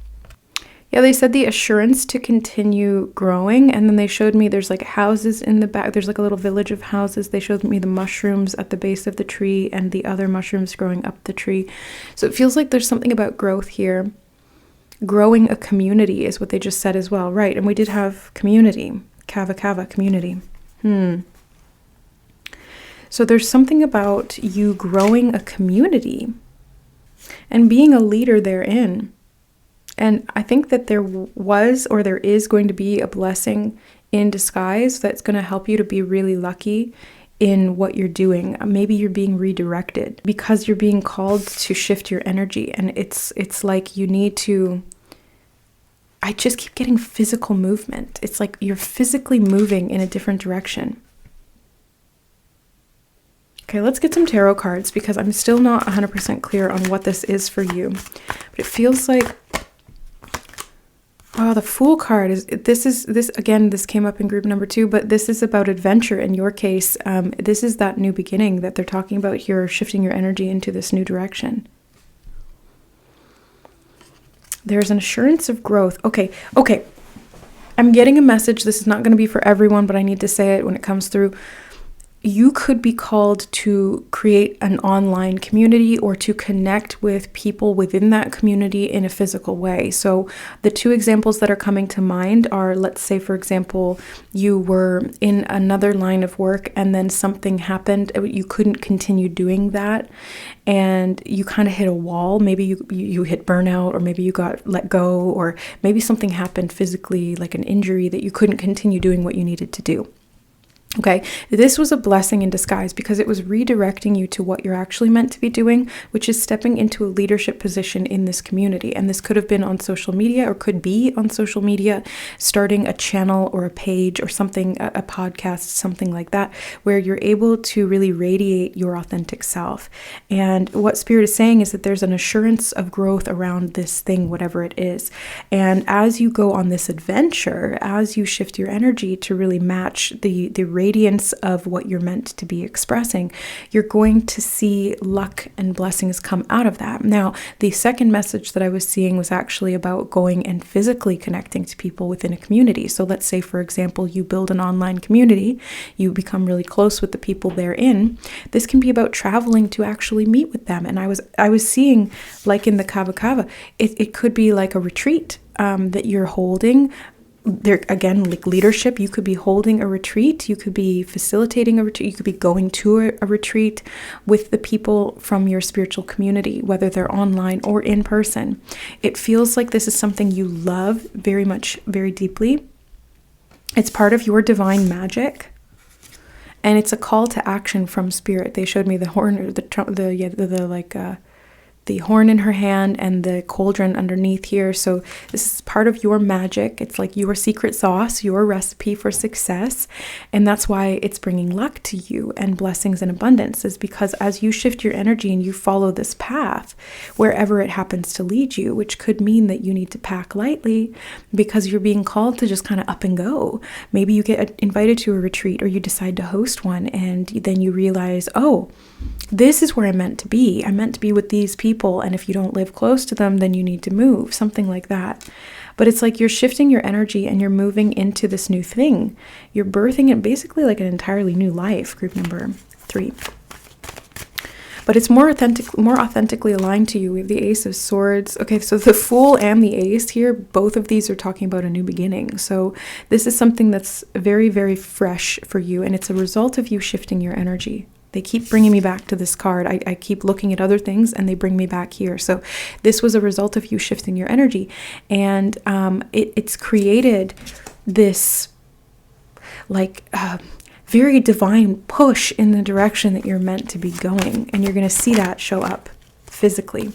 Yeah, they said the assurance to continue growing, and then they showed me there's like houses in the back. There's like a little village of houses. They showed me the mushrooms at the base of the tree and the other mushrooms growing up the tree. So it feels like there's something about growth here. Growing a community is what they just said as well, right? And we did have community, kava community. So there's something about you growing a community and being a leader therein. And I think that there was, or there is going to be, a blessing in disguise that's going to help you to be really lucky in what you're doing. Maybe you're being redirected because you're being called to shift your energy. And it's like you need to, I just keep getting physical movement. It's like you're physically moving in a different direction. Okay, let's get some tarot cards because I'm still not 100% clear on what this is for you. But it feels like, oh, the Fool card is, this again, this came up in group number 2, but this is about adventure in your case. This is that new beginning that they're talking about here, shifting your energy into this new direction. There's an assurance of growth. Okay. I'm getting a message. This is not going to be for everyone, but I need to say it when it comes through. you could be called to create an online community or to connect with people within that community in a physical way. So the two examples that are coming to mind are, let's say, for example, you were in another line of work and then something happened. You couldn't continue doing that and you kind of hit a wall. Maybe you hit burnout, or maybe you got let go, or maybe something happened physically, like an injury, that you couldn't continue doing what you needed to do. Okay, this was a blessing in disguise because it was redirecting you to what you're actually meant to be doing, which is stepping into a leadership position in this community. And this could have been on social media, or could be on social media, starting a channel or a page or something, a podcast, something like that, where you're able to really radiate your authentic self. And what Spirit is saying is that there's an assurance of growth around this thing, whatever it is. And as you go on this adventure, as you shift your energy to really match the radiance of what you're meant to be expressing, you're going to see luck and blessings come out of that. Now, the second message that I was seeing was actually about going and physically connecting to people within a community. So let's say, for example, you build an online community, you become really close with the people therein. This can be about traveling to actually meet with them. And I was seeing, like in the Kava Kava, it could be like a retreat that you're holding. There again, like leadership, you could be holding a retreat, you could be facilitating a retreat, you could be going to a retreat with the people from your spiritual community, whether they're online or in person. It feels like this is something you love very much, very deeply. It's part of your divine magic, and it's a call to action from Spirit. They showed me the horn, or the horn in her hand and the cauldron underneath here. So this is part of your magic. It's like your secret sauce, your recipe for success. And that's why it's bringing luck to you and blessings and abundance, is because as you shift your energy and you follow this path, wherever it happens to lead you, which could mean that you need to pack lightly because you're being called to just kind of up and go. Maybe you get invited to a retreat, or you decide to host one, and then you realize, oh, this is where I'm meant to be. I'm meant to be with these people. And if you don't live close to them, then you need to move, something like that. But it's like you're shifting your energy and you're moving into this new thing. You're birthing it basically like an entirely new life, group number 3. But it's more authentically aligned to you. We have the Ace of Swords. Okay, so the Fool and the Ace here, both of these are talking about a new beginning. So this is something that's very, very fresh for you. And it's a result of you shifting your energy. They keep bringing me back to this card. I keep looking at other things and they bring me back here. So this was a result of you shifting your energy. And it's created this very divine push in the direction that you're meant to be going. And you're going to see that show up physically.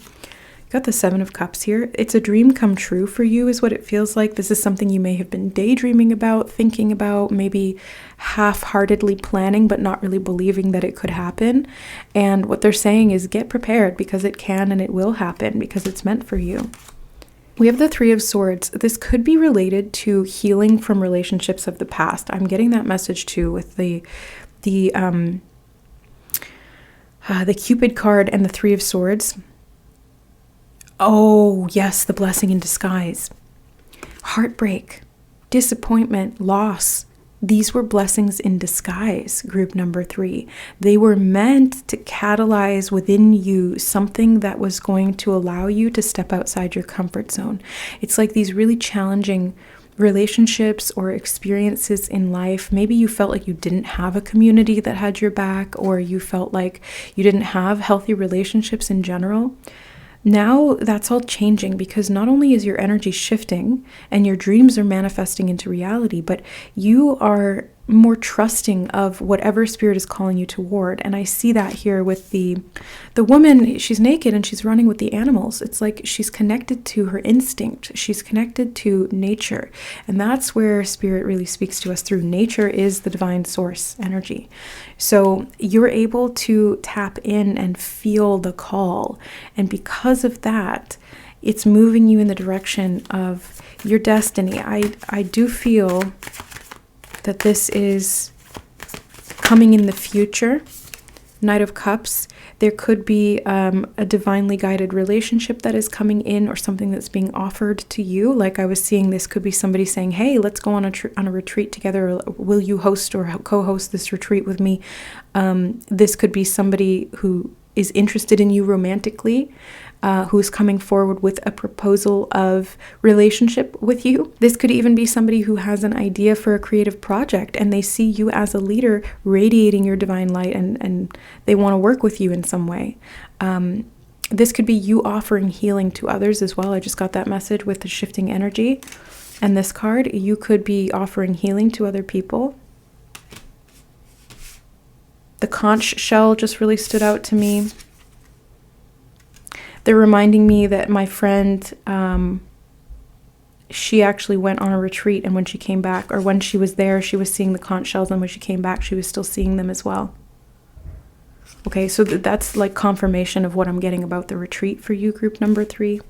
Got the 7 of Cups here. It's a dream come true for you is what it feels like. This is something you may have been daydreaming about, thinking about, maybe half-heartedly planning, but not really believing that it could happen. And what they're saying is get prepared, because it can and it will happen, because it's meant for you. We have the 3 of Swords. This could be related to healing from relationships of the past. I'm getting that message too with the Cupid card and the 3 of Swords. Oh, yes, the blessing in disguise. Heartbreak, disappointment, loss. These were blessings in disguise, group number 3. They were meant to catalyze within you something that was going to allow you to step outside your comfort zone. It's like these really challenging relationships or experiences in life. Maybe you felt like you didn't have a community that had your back, or you felt like you didn't have healthy relationships in general. Now that's all changing, because not only is your energy shifting and your dreams are manifesting into reality, but you are more trusting of whatever Spirit is calling you toward. And I see that here with the woman. She's naked and she's running with the animals. It's like she's connected to her instinct. She's connected to nature. And that's where Spirit really speaks to us through. Nature is the divine source energy. So you're able to tap in and feel the call. And because of that, it's moving you in the direction of your destiny. I do feel that this is coming in the future. Knight of Cups. There could be a divinely guided relationship that is coming in, or something that's being offered to you. Like I was seeing, this could be somebody saying, hey, let's go on a retreat together. Or, will you host or co-host this retreat with me? This could be somebody who is interested in you romantically, who's coming forward with a proposal of relationship with you. This could even be somebody who has an idea for a creative project, and they see you as a leader radiating your divine light, and they want to work with you in some way. This could be you offering healing to others as well. I just got that message with the shifting energy. And this card, you could be offering healing to other people. The conch shell just really stood out to me. They're reminding me that my friend, she actually went on a retreat, and when she came back, or when she was there, she was seeing the conch shells, and when she came back, she was still seeing them as well. Okay, so that's like confirmation of what I'm getting about the retreat for you, group number 3.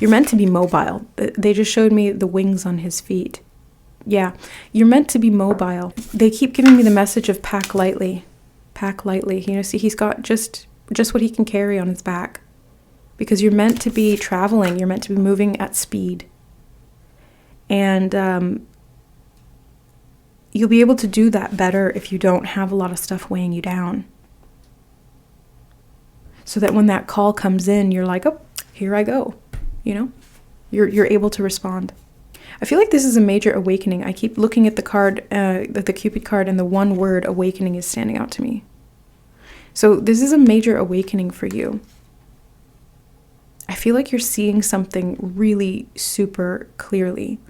You're meant to be mobile. They just showed me the wings on his feet. Yeah, you're meant to be mobile. They keep giving me the message of pack lightly. Pack lightly. You know, see, he's got just what he can carry on his back. Because you're meant to be traveling. You're meant to be moving at speed. And you'll be able to do that better if you don't have a lot of stuff weighing you down. So that when that call comes in, you're like, oh, here I go. You know, you're able to respond. I feel like this is a major awakening. I keep looking at the card, the Cupid card, and the one word awakening is standing out to me. So this is a major awakening for you. I feel like you're seeing something really super clearly.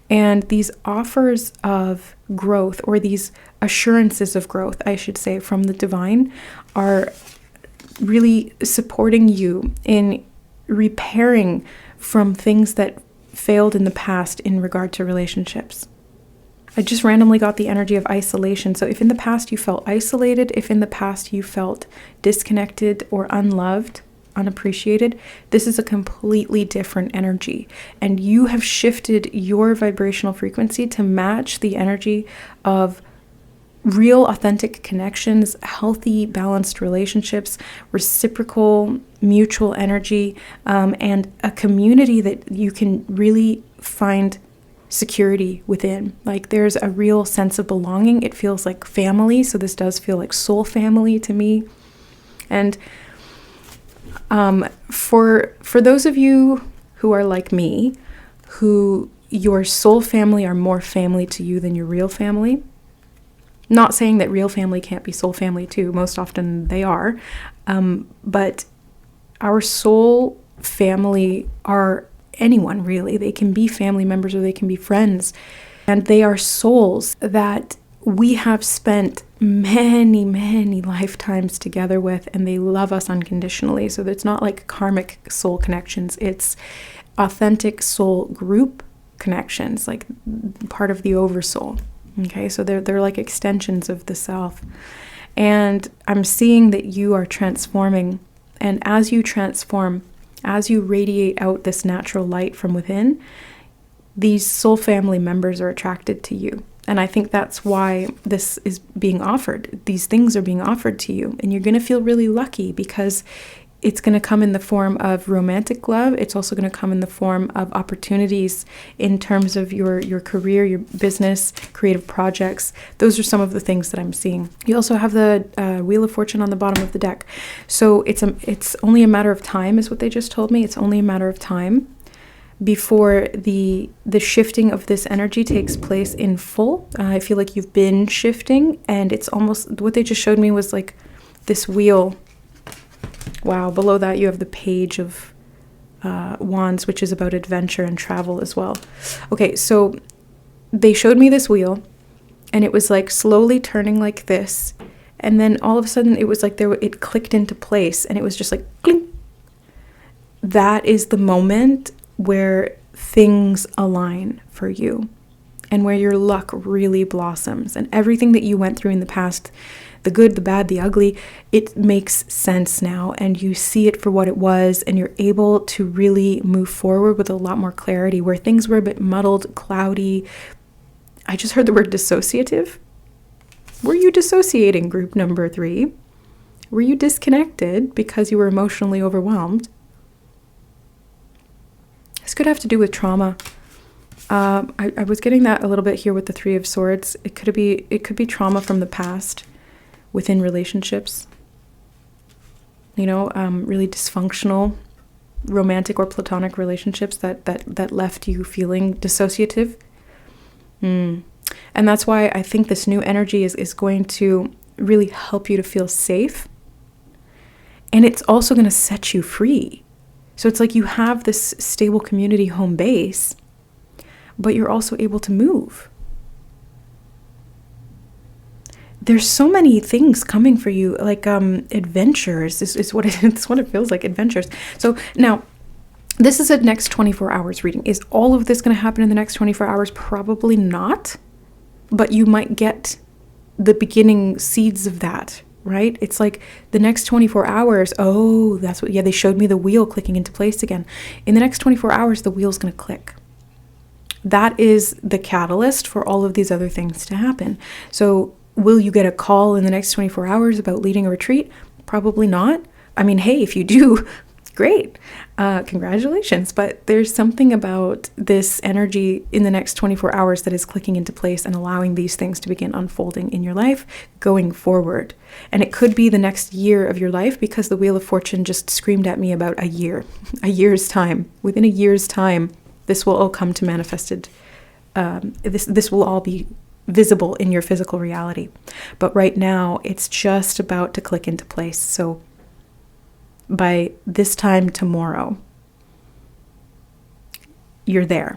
And these offers of growth, or these assurances of growth, I should say, from the divine, are really supporting you in repairing from things that failed in the past in regard to relationships. I just randomly got the energy of isolation. So if in the past you felt isolated, if in the past you felt disconnected or unloved, unappreciated, this is a completely different energy. And you have shifted your vibrational frequency to match the energy of real, authentic connections, healthy, balanced relationships, reciprocal, mutual energy, and a community that you can really find security within. Like there's a real sense of belonging. It feels like family. So this does feel like soul family to me. And for those of you who are like me, who your soul family are more family to you than your real family, not saying that real family can't be soul family too. Most often they are. But our soul family are anyone really. They can be family members or they can be friends. And they are souls that we have spent many, many lifetimes together with, and they love us unconditionally. So it's not like karmic soul connections. It's authentic soul group connections, like part of the oversoul. Okay, so they're like extensions of the self. And I'm seeing that you are transforming. And as you transform, as you radiate out this natural light from within, these soul family members are attracted to you. And I think that's why this is being offered. These things are being offered to you. And you're going to feel really lucky because it's going to come in the form of romantic love. It's also going to come in the form of opportunities in terms of your career, your business, creative projects. Those are some of the things that I'm seeing. You also have the Wheel of Fortune on the bottom of the deck. So it's only a matter of time is what they just told me. It's only a matter of time before the shifting of this energy takes place in full. I feel like you've been shifting, and it's almost, what they just showed me was like this wheel. Wow, below that you have the Page of Wands, which is about adventure and travel as well. Okay, so they showed me this wheel, and it was like slowly turning like this, and then all of a sudden it was like it clicked into place, and it was just like clink. That is the moment where things align for you, and where your luck really blossoms, and everything that you went through in the past, the good, the bad, the ugly, it makes sense now, and you see it for what it was, and you're able to really move forward with a lot more clarity. Where things were a bit muddled, cloudy, I just heard the word dissociative. Were you dissociating, group number 3? Were you disconnected because you were emotionally overwhelmed? This could have to do with trauma. I was getting that a little bit here with the 3 of Swords. It could be trauma from the past within relationships. You know, really dysfunctional romantic or platonic relationships that left you feeling dissociative. And that's why I think this new energy is going to really help you to feel safe. And it's also going to set you free. So it's like you have this stable community home base, but you're also able to move. There's so many things coming for you, like adventures. It's what it feels like, adventures. So now, this is a next 24 hours reading. Is all of this going to happen in the next 24 hours? Probably not. But you might get the beginning seeds of that, right? It's like the next 24 hours. Oh, that's what, yeah, they showed me the wheel clicking into place again. In the next 24 hours, the wheel's going to click. That is the catalyst for all of these other things to happen. So will you get a call in the next 24 hours about leading a retreat? Probably not. I mean, hey, if you do, great. Congratulations. But there's something about this energy in the next 24 hours that is clicking into place and allowing these things to begin unfolding in your life going forward. And it could be the next year of your life, because the Wheel of Fortune just screamed at me about a year's time. Within a year's time, this will all come to manifested. This will all be visible in your physical reality. But right now, it's just about to click into place. So by this time tomorrow, you're there.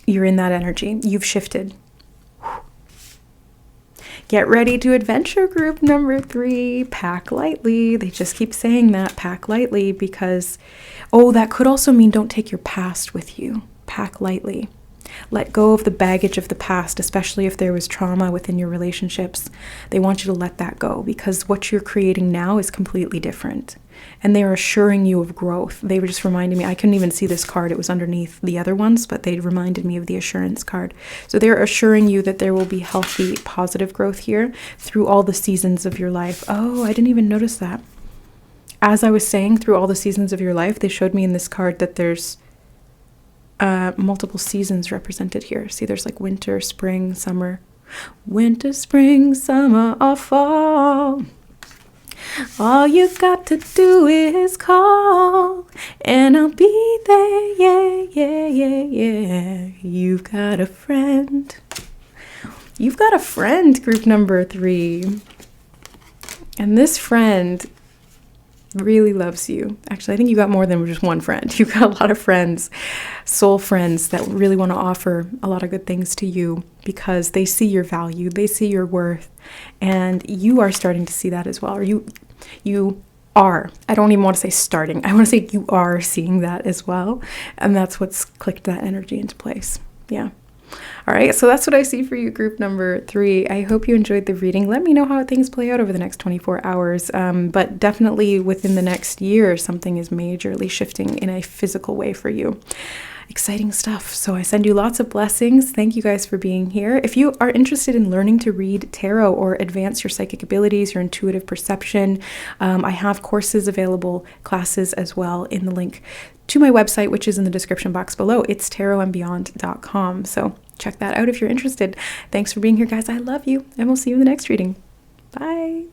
You're in that energy. You've shifted. Get ready to adventure, group number 3. Pack lightly. They just keep saying that, pack lightly, because, oh, that could also mean don't take your past with you. Pack lightly. Let go of the baggage of the past, especially if there was trauma within your relationships. They want you to let that go, because what you're creating now is completely different. And they are assuring you of growth. They were just reminding me, I couldn't even see this card. It was underneath the other ones, but they reminded me of the assurance card. So they're assuring you that there will be healthy, positive growth here through all the seasons of your life. Oh, I didn't even notice that. As I was saying, through all the seasons of your life, they showed me in this card that there's multiple seasons represented here. See, there's like winter, spring, summer. Winter, spring, summer, or fall. All you got to do is call, and I'll be there, yeah, yeah, yeah, yeah. You've got a friend. You've got a friend, group number 3. And this friend really loves you. Actually, I think you got more than just one friend. You got a lot of friends, soul friends that really want to offer a lot of good things to you, because they see your value, they see your worth, and you are starting to see that as well. Or you are. I don't even want to say starting. I want to say you are seeing that as well. And that's what's clicked that energy into place. Yeah. All right, so that's what I see for you, group number 3. I hope you enjoyed the reading. Let me know how things play out over the next 24 hours. But definitely within the next year, something is majorly shifting in a physical way for you. Exciting stuff. So I send you lots of blessings. Thank you guys for being here. If you are interested in learning to read tarot or advance your psychic abilities, your intuitive perception, I have courses available, classes as well, in the link to my website, which is in the description box below. It's tarotandbeyond.com. So check that out if you're interested. Thanks for being here, guys. I love you, and we'll see you in the next reading. Bye.